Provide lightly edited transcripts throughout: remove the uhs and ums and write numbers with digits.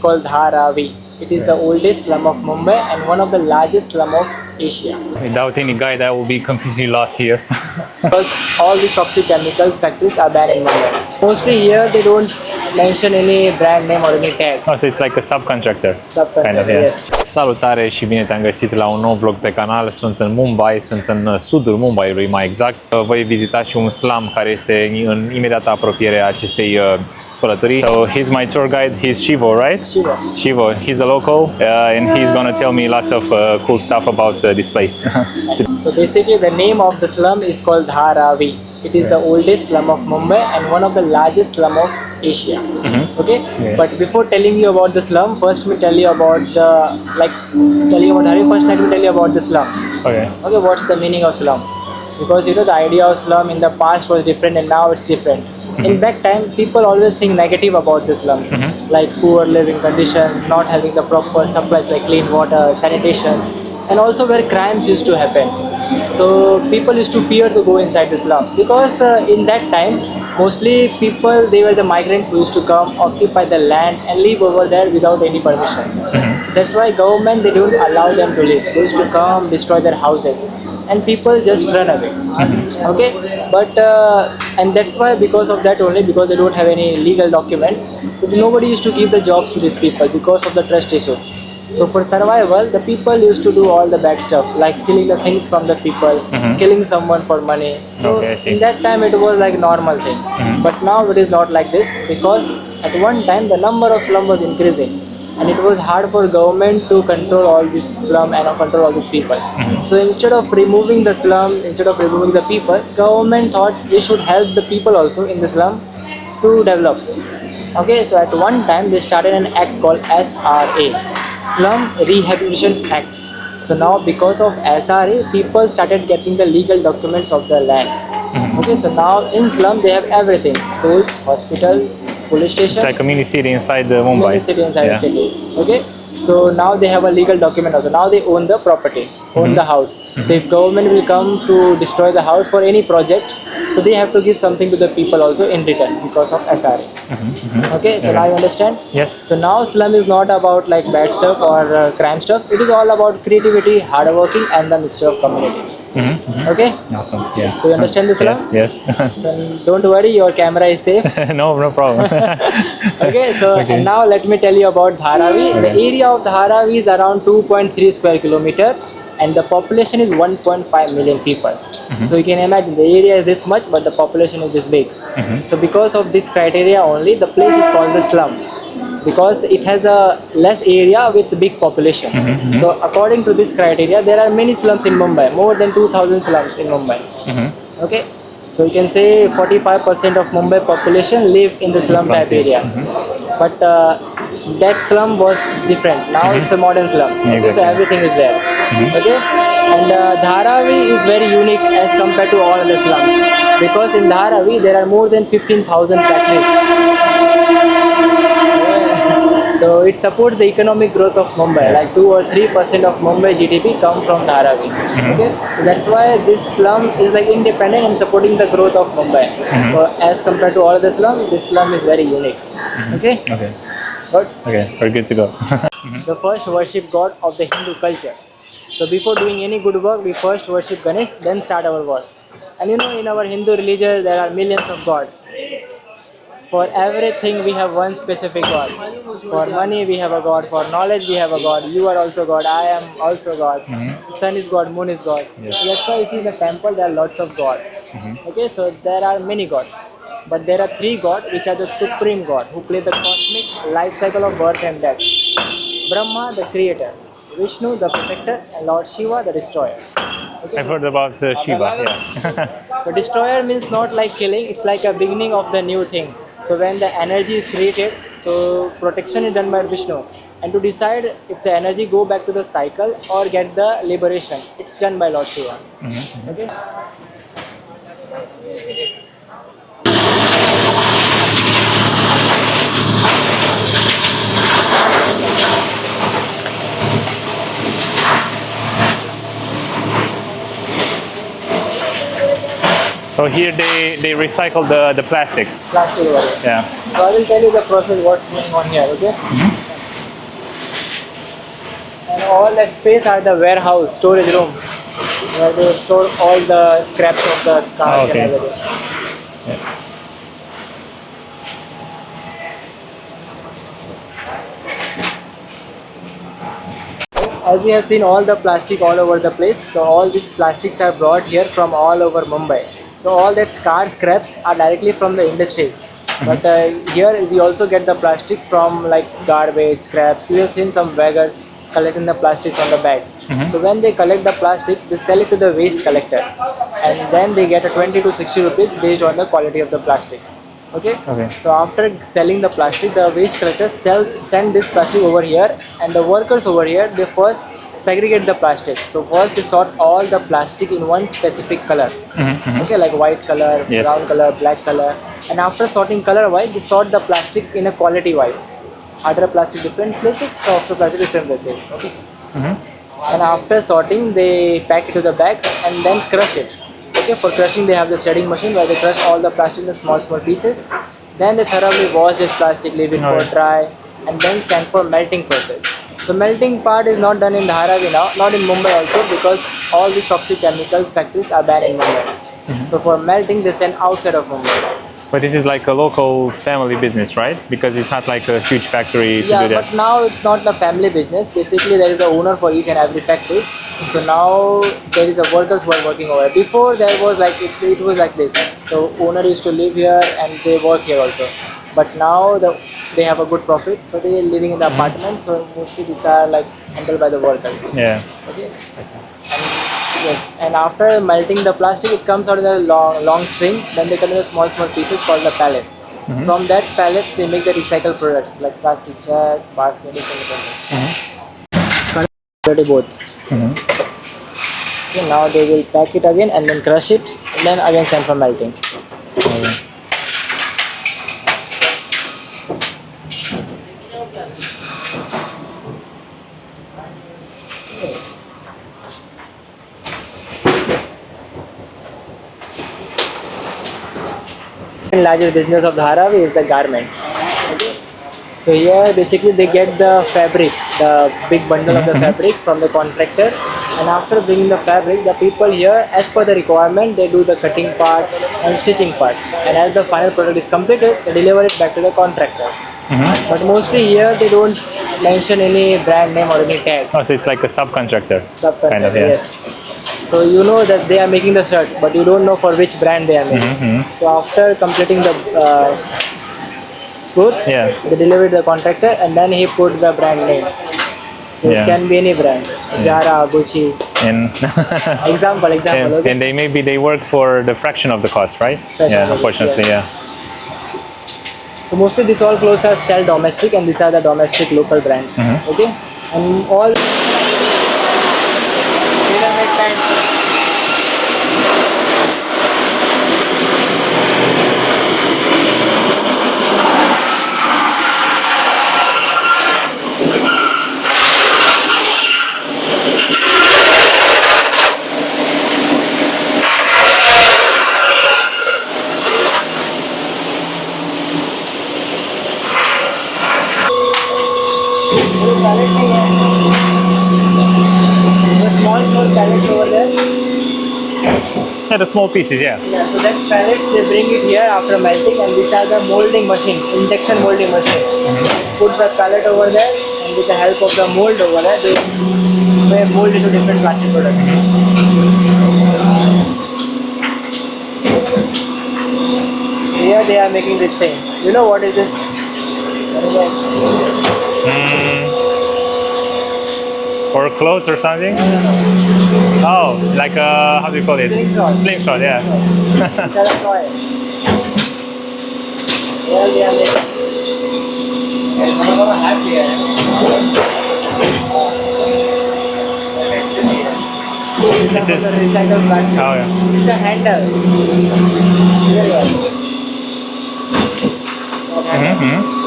called Dharavi. It is the oldest slum of Mumbai and one of the largest slum of Asia. Without any guide, I will be completely lost here. Because all the toxic chemicals factories are banned in Mumbai. Mostly here they don't mention any brand name or any tag. Oh, so it's like a subcontractor. Kind of, yeah. Yes. Salutare și bine te-am găsit la un nou vlog pe canal. Sunt în Mumbai, sunt în sudul Mumbaiului mai exact. Voi vizita și un slum care este în imediată apropiere a acestei spălătorii. So he's my tour guide, he's Shivo, right? Shivo. Shivo, he's a local and he's gonna tell me lots of cool stuff about this place. So basically the name of the slum is called Dharavi. It is the oldest slum of Mumbai and one of the largest slum of Asia. Okay? Yeah. But before telling you about the slum, first let me tell you about telling about Dharavi, first let me tell you about the slum. Okay. Okay, what's the meaning of slum? Because you know the idea of slum in the past was different and now it's different. In back time, people always think negative about the slums, like poor living conditions, not having the proper supplies like clean water, sanitations, and also where crimes used to happen. So people used to fear to go inside the slum because in that time, mostly people, they were the migrants who used to come, occupy the land and live over there without any permissions. So that's why government, they don't allow them to live. They used to come, destroy their houses, and people just run away. Okay, but and that's why, because of that only, because they don't have any legal documents, so nobody used to give the jobs to these people because of the trust issues. So for survival, the people used to do all the bad stuff, like stealing the things from the people, killing someone for money. So Okay, I see. in that time it was like normal thing. But now it is not like this, because at one time the number of slum was increasing. And it was hard for government to control all this slum and control all these people. So instead of removing the slum, instead of removing the people, government thought we should help the people also in the slum to develop. Okay, so at one time they started an act called SRA, Slum Rehabilitation Act. So now because of SRA, people started getting the legal documents of the land. Okay, so now in slum they have everything: schools, hospital, police station. It's like a mini city inside Mumbai. Mini city inside the city. Okay, so now they have a legal document also. Now they own the property, own the house. So if government will come to destroy the house for any project, so they have to give something to the people also in return because of SRA. Okay, so now you understand? Yes. So now slum is not about like bad stuff or crime stuff. It is all about creativity, hard working, and the mixture of communities. Okay. Awesome. Yeah. So you understand the slum? Yes. So don't worry, your camera is safe. No problem. Okay, so and now let me tell you about Dharavi. The area of Dharavi is around 2.3 square kilometer and the population is 1.5 million people. So you can imagine the area is this much but the population is this big. So because of this criteria only, the place is called the slum, because it has a less area with big population. So according to this criteria, there are many slums in Mumbai, more than 2,000 slums in Mumbai. Okay, so you can say 45% of Mumbai population live in the slum type area. But that slum was different. Now it's a modern slum. Exactly. So everything is there. Okay, and Dharavi is very unique as compared to all other slums, because in Dharavi there are more than 15,000 factories. So it supports the economic growth of Mumbai. Like 2 or 3% of Mumbai GDP come from Dharavi. Okay, so that's why this slum is like independent and supporting the growth of Mumbai. So as compared to all the slums, this slum is very unique. Okay. Okay. Good. Okay. We're good to go. The first worship god of the Hindu culture. So before doing any good work, we first worship Ganesh, then start our work. And you know, in our Hindu religion, there are millions of gods. For everything, we have one specific god. For money, we have a god. For knowledge, we have a god. You are also god. I am also god. The sun is god. Moon is god. Yes. So that's why you see in the temple, there are lots of gods. Okay, so there are many gods. But there are 3 gods which are the supreme god, who play the cosmic life cycle of birth and death. Brahma, the creator. Vishnu, the protector, and Lord Shiva, the destroyer. Okay? I've heard about Shiva. Yeah. The destroyer means not like killing, it's like a beginning of the new thing. So when the energy is created, so protection is done by Vishnu. And to decide if the energy go back to the cycle or get the liberation, it's done by Lord Shiva. Okay? So here they recycle the plastic. Plastic over here. Yeah. So I will tell you the process what's going on here, okay? all that space are the warehouse, storage room, where they store all the scraps of the cars okay. and everything. As you have seen all the plastic all over the place, so all these plastics are brought here from all over Mumbai. So all that car scraps are directly from the industries. But here we also get the plastic from like garbage, scraps. We have seen some waggers collecting the plastic on the bag. So when they collect the plastic, they sell it to the waste collector, and then they get a 20 to 60 rupees based on the quality of the plastics. Okay. So after selling the plastic, the waste collectors send this plastic over here, and the workers over here, they first segregate the plastic. So first they sort all the plastic in one specific color. Okay, like white color, Yes. brown color, black color, and after sorting color wise, they sort the plastic in a quality wise. Harder plastic different places, softer plastic different places. Okay. And after sorting, they pack it to the bag and then crush it. Okay, for crushing they have the shredding machine where they crush all the plastic in small pieces. Then they thoroughly wash this plastic, leave it for dry, and then send for melting process. So melting part is not done in Dharavi now, not in Mumbai also, because all these toxic chemicals factories are banned in Mumbai. So for melting they send outside of Mumbai. But this is like a local family business, right? Because it's not like a huge factory to Yeah, do that. but now it's not a family business. Basically, there is a owner for each and every factory. So now there is a workers who are working over here. Before there was like it was like this. So owner used to live here and they work here also. But now they have a good profit, so they are living in the apartment. So mostly these are like handled by the workers. Yeah. Okay. Yes, and after melting the plastic, it comes out in a long string. Then they come in small pieces called the pellets. From that pellets, they make the recycled products like plastic chairs, baskets, and everything. Both. Okay, now they will pack it again and then crush it, and then again send for melting. The largest business of Dharavi is the garment. Okay. So here basically they get the fabric, the big bundle of the fabric from the contractor, and after bringing the fabric, the people here, as per the requirement, they do the cutting part and stitching part, and as the final product is completed, they deliver it back to the contractor. But mostly here they don't mention any brand name or any tag. Oh, so it's like a subcontractor. Subcontractor, Kind of, yeah. yes. So you know that they are making the shirt, but you don't know for which brand they are making. So after completing the goods, Yeah. they deliver it to the contractor, and then he put the brand name. So Yeah. it can be any brand, Zara, Gucci. And Example. Okay? and they work for the fraction of the cost, right? Fraction Yeah, of the unfortunately, cost, yeah. So mostly these all clothes are sell domestic, and these are the domestic local brands. Okay, and all tailor-made pants. Small pallets over there. Yeah, the small pieces, yeah. Yeah, so that pallets they bring it here after melting, and these are the molding machine, injection molding machine. Put the pallet over there, and with the help of the mold over there, they mold into different plastic products. Here they are making this thing. You know what is this? What is this? Or clothes or something? Oh, like how do you call it? Slingshot. Slingshot, yeah. Cel Mai. Here they are making. This is recycled plastic. oh yeah. It's a handle. Here you are.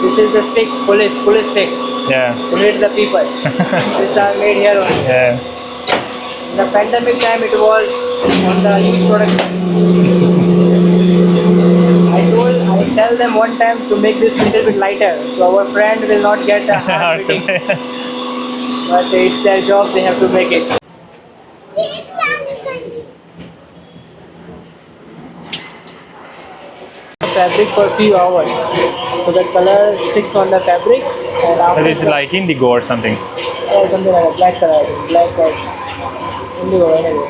This is the stick, police stick. Yeah. To hit the people. These are made here only. Yeah. In the pandemic time, it was on the huge production. I tell them one time to make this little bit lighter, so our friend will not get a heart beating. but it's their job, they have to make it. Fabric for a few hours, so the color sticks on the fabric, and after That is like indigo or something. something like a black color, black or indigo anyway.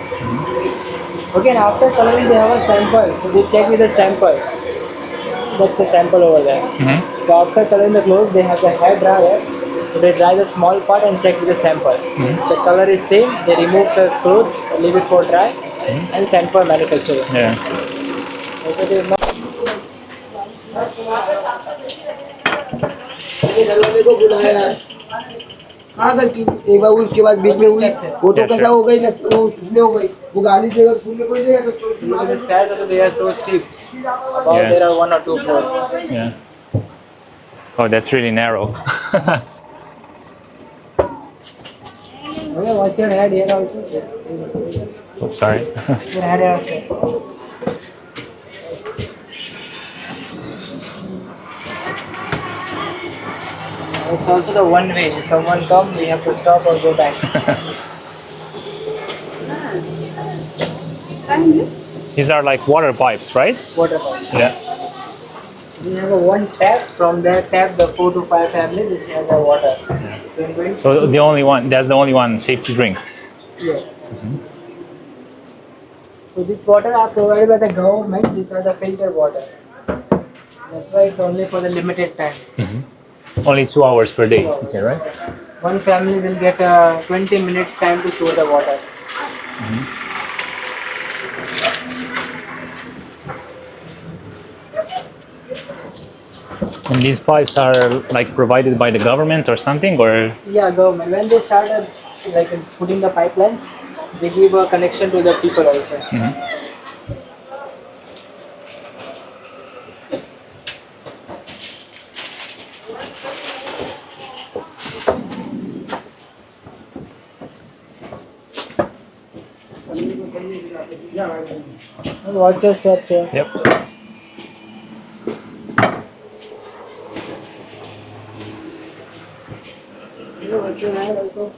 Okay, and after coloring they have a sample, so they check with the sample. That's the sample over there. So after coloring the clothes, they have the hair dryer. So they dry the small part and check with the sample. The color is same. They remove the clothes, leave it for dry, and send for manufacturing. Yeah. If it is not हाँ गलती एक बार उसके बाद बीच में हुई वो तो कैसा हो गई ना वो उसमें हो गई वो गाली देगा सुनने को देगा तो the stairs, they are so steep. About Yeah. there are 1 or 2 floors. Yeah. Oh, that's really narrow. Okay, watch your head here also. Oh, sorry. Your head here also. It's also the one way. If someone comes, we have to stop or go back. These are like water pipes, right? Water pipe. Yeah. We have a one tap. From that tap, the 4 to 5 families which have the water. So in going, So the only one, that's the only one safety drink. yeah. So this water are provided by the government. These are the filter water. That's why it's only for the limited time. Only 2 hours per day, is it right? One family will get 20 minutes time to store the water. And these pipes are like provided by the government or something, or Yeah, government. When they started like putting the pipelines, they give a connection to the people also. And watch your steps here. Yep. Watch your hand also.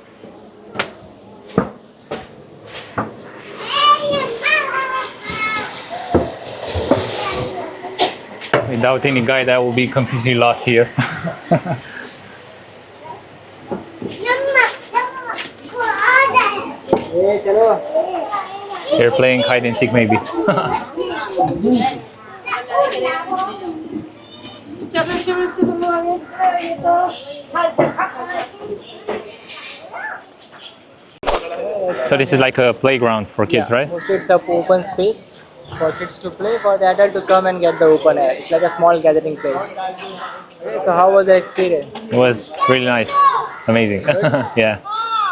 Without any guide, I will be completely lost here. Hey, chalo. They're playing hide and seek, maybe. So this is like a playground for kids, Yeah, right? mostly it's a open space for kids to play, for the adult to come and get the open air. It's like a small gathering place. Okay, so how was the experience? It was really nice, amazing. Yeah.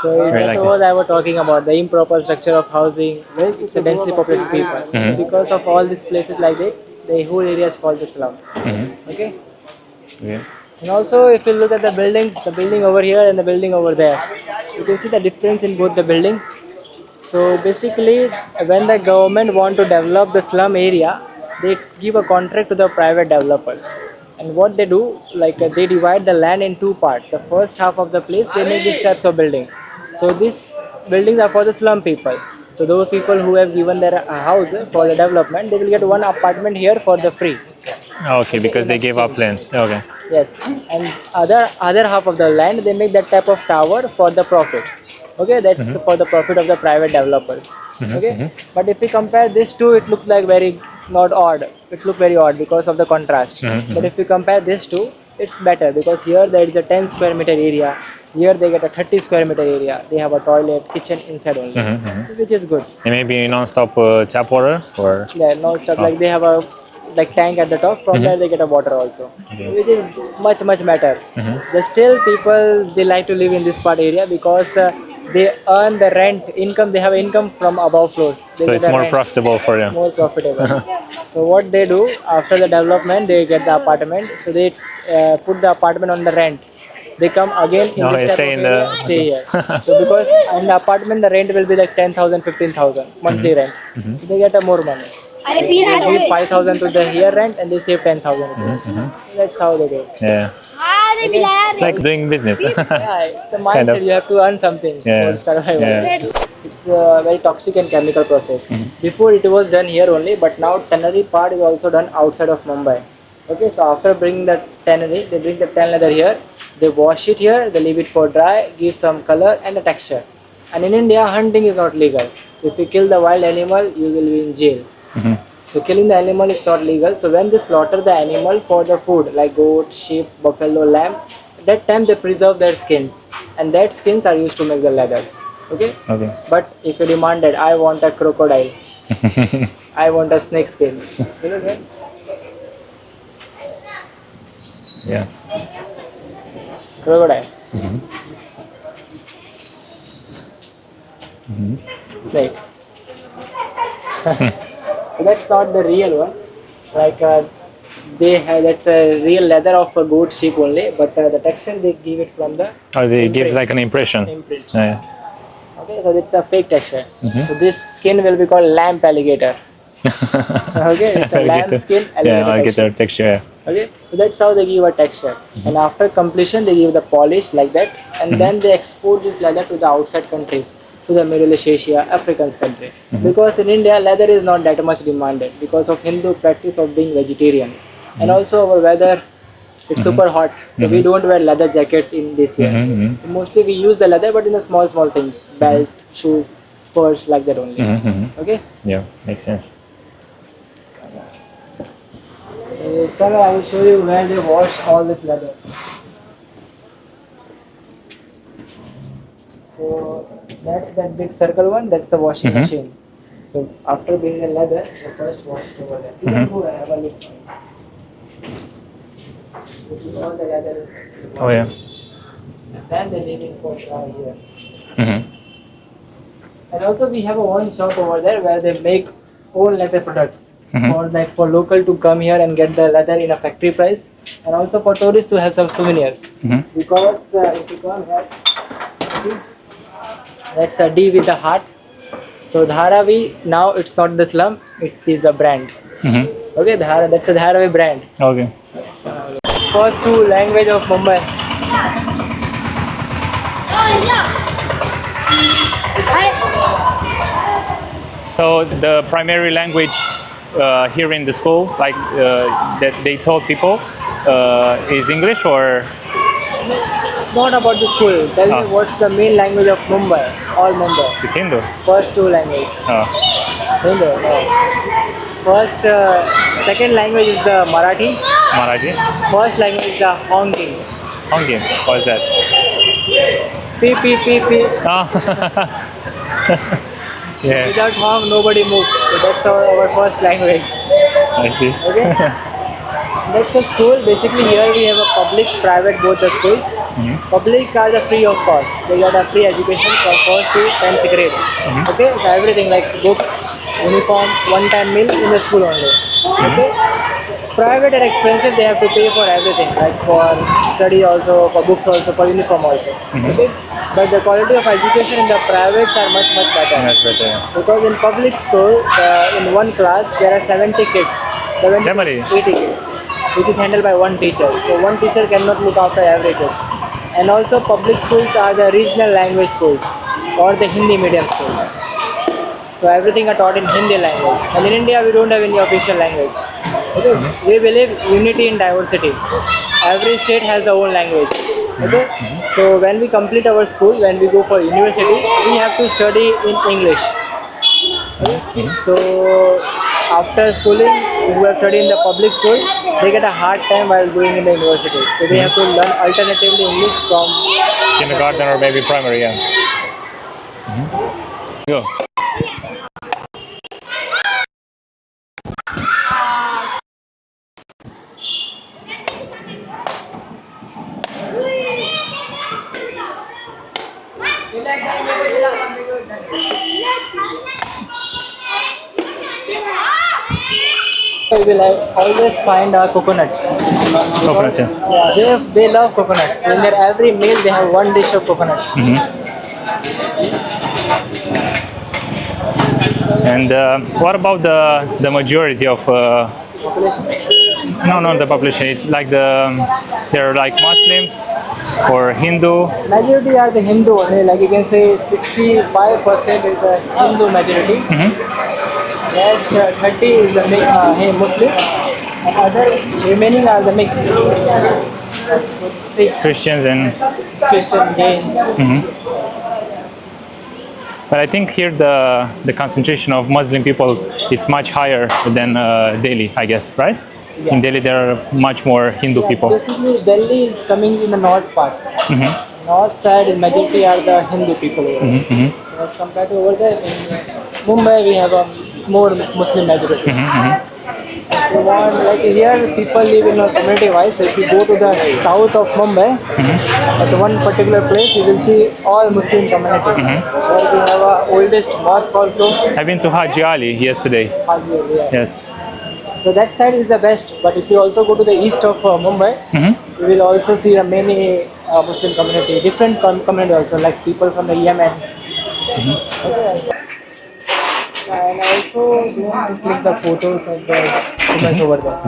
So Very that like was I was talking about the improper structure of housing. It's a densely populated people. Because of all these places like that, the whole area is called the slum. Okay. Yeah. And also, if you look at the building over here and the building over there, you can see the difference in both the building. So basically, when the government want to develop the slum area, they give a contract to the private developers. And what they do, like they divide the land in 2 parts. The first half of the place, they make these types of building. So these buildings are for the slum people. So those people who have given their house for the development, they will get one apartment here for the free. Okay, because they gave up land. Okay. Yes, and other half of the land they make that type of tower for the profit. Okay, that's for the profit of the private developers. Okay, but if we compare these two, it looks like very not odd. It looks very odd because of the contrast. But if we compare these two, it's better because here there is a 10 square meter area. Here they get a 30 square meter area. They have a toilet, kitchen inside only, which is good. And maybe non-stop tap water, or Yeah, no stuff like they have a like tank at the top. From there they get a water also, which is much better. The still people they like to live in this part area because they earn the rent income. They have income from above floors. They so get it's the more rent, profitable for them. more profitable. So what they do after the development, they get the apartment. So they put the apartment on the rent. they come again in No, this they type stay of in area, the- stay here. So because in the apartment the rent will be like 10,000, 15,000 monthly rent. So they get a more money. They give 5,000 to the here rent and they save 10,000 rupees. That's how they do. Yeah. It's like doing business. Yeah, it's a Kind mindset. of. You have to earn something Yeah. for survival. Yeah. It's a very toxic and chemical process. Before it was done here only, but now tannery part is also done outside of Mumbai. Okay, so after bringing the tannery, they bring the tan leather here. They wash it here. They leave it for dry, give some color and a texture. And in India, hunting is not legal. So if you kill the wild animal, you will be in jail. So killing the animal is not legal. So when they slaughter the animal for the food, like goat, sheep, buffalo, lamb, at that time they preserve their skins, and that skins are used to make the leathers. Okay. Okay. But if you demanded, I want a crocodile, I want a snake skin. You know that? Yeah. Crocodile. Snake. So that's not the real one. Like they have, that's a real leather of a goat sheep only, but the texture they give it from the Oh, it gives like an imprints. impression. Imprints. Yeah. Okay, so it's a fake texture. So this skin will be called lamb alligator. Okay, it's a lamb skin Yeah, alligator alligator texture. Okay, so that's how they give a texture. And after completion, they give the polish like that, and then they export this leather to the outside countries, to the Middle East, Asia, African country. Because in India, leather is not that much demanded because of Hindu practice of being vegetarian, and also our weather. It's super hot, so we don't wear leather jackets in this year. Mostly we use the leather, but in the small things, belt, shoes, purse, like that only. Okay. Yeah, makes sense. Sir, I will show you where they wash all this leather. So that's that big circle one, that's the washing machine. So after being the leather, the first wash it over there. You can go and have a look. This is all the leather inside. Oh yeah. And then they leave it for dry here. And also we have a one shop over there where they make own leather products. For local to come here and get the leather in a factory price, and also for tourists to have some souvenirs. Because if you come here, see, that's a D with a heart. So Dharavi, now it's not the slum, it is a brand. Okay, that's a Dharavi brand. Okay. First two language of Mumbai. So the primary language here in the school, like that they taught people, is English or? Not about the school. Tell me what's the main language of Mumbai, all Mumbai. It's Hindu. First two language. Oh. Hindu. No. First, second language is the Marathi. Marathi. First language is the honking. Honking. What is that? P P P P. Oh. Yeah, Without honk, nobody moves. So that's our first language. I see. Okay. That's the school. Basically, here we have a public, private, both the schools. Public are the free of cost. They get a free education from first to 10th grade. Okay, so everything like books, uniform, one-time meal in the school only. Okay. Private are expensive. They have to pay for everything, like for study also, for books also, for uniform also. Okay. But the quality of education in the privates are much better. Much better. Yeah. Because in public school, in one class there are 70 kids, 70? 80 kids, which is handled by one teacher. So one teacher cannot look after every kids. And also public schools are the regional language schools or the Hindi medium schools. So everything are taught in Hindi language. And in India we don't have any official language. Okay? We believe unity in diversity. Every state has their own language. Okay? So when we complete our school, when we go for university, we have to study in English. Okay? So after schooling, who have studied in the public school, they get a hard time while going in the university. So they have to learn alternatively English from Kindergarten or maybe primary, yeah. Go. We will always find a coconut. Coconuts, yeah. Yeah, they love coconuts. In their every meal, they have one dish of coconut. And what about the majority of Population. no, the population? It's like they're like Muslims or Hindu. Majority are the Hindu only. Like you can say, 65% is the Hindu majority. Rest 30 is the Muslim. And other remaining are the mix. Sikh, Christians and Christian, Jains. but I think here the concentration of Muslim people it's much higher than Delhi, I guess, right? Yeah. In Delhi there are much more Hindu people. Basically, Delhi is coming in the north part. North side, majority are the Hindu people over there. As compared to over there, in Mumbai, we have a more Muslim majority. If you want, like here, people live in a community wise. So if you go to the south of Mumbai, at one particular place, you will see all Muslim community. Where we have a oldest mosque also. I've been to Haji Ali yesterday. Yeah. Yes. So that side is the best. But if you also go to the east of Mumbai, you will also see a many Muslim community, different community also, like people from the Yemen. Okay. And also, you want to click the photos of the women over there.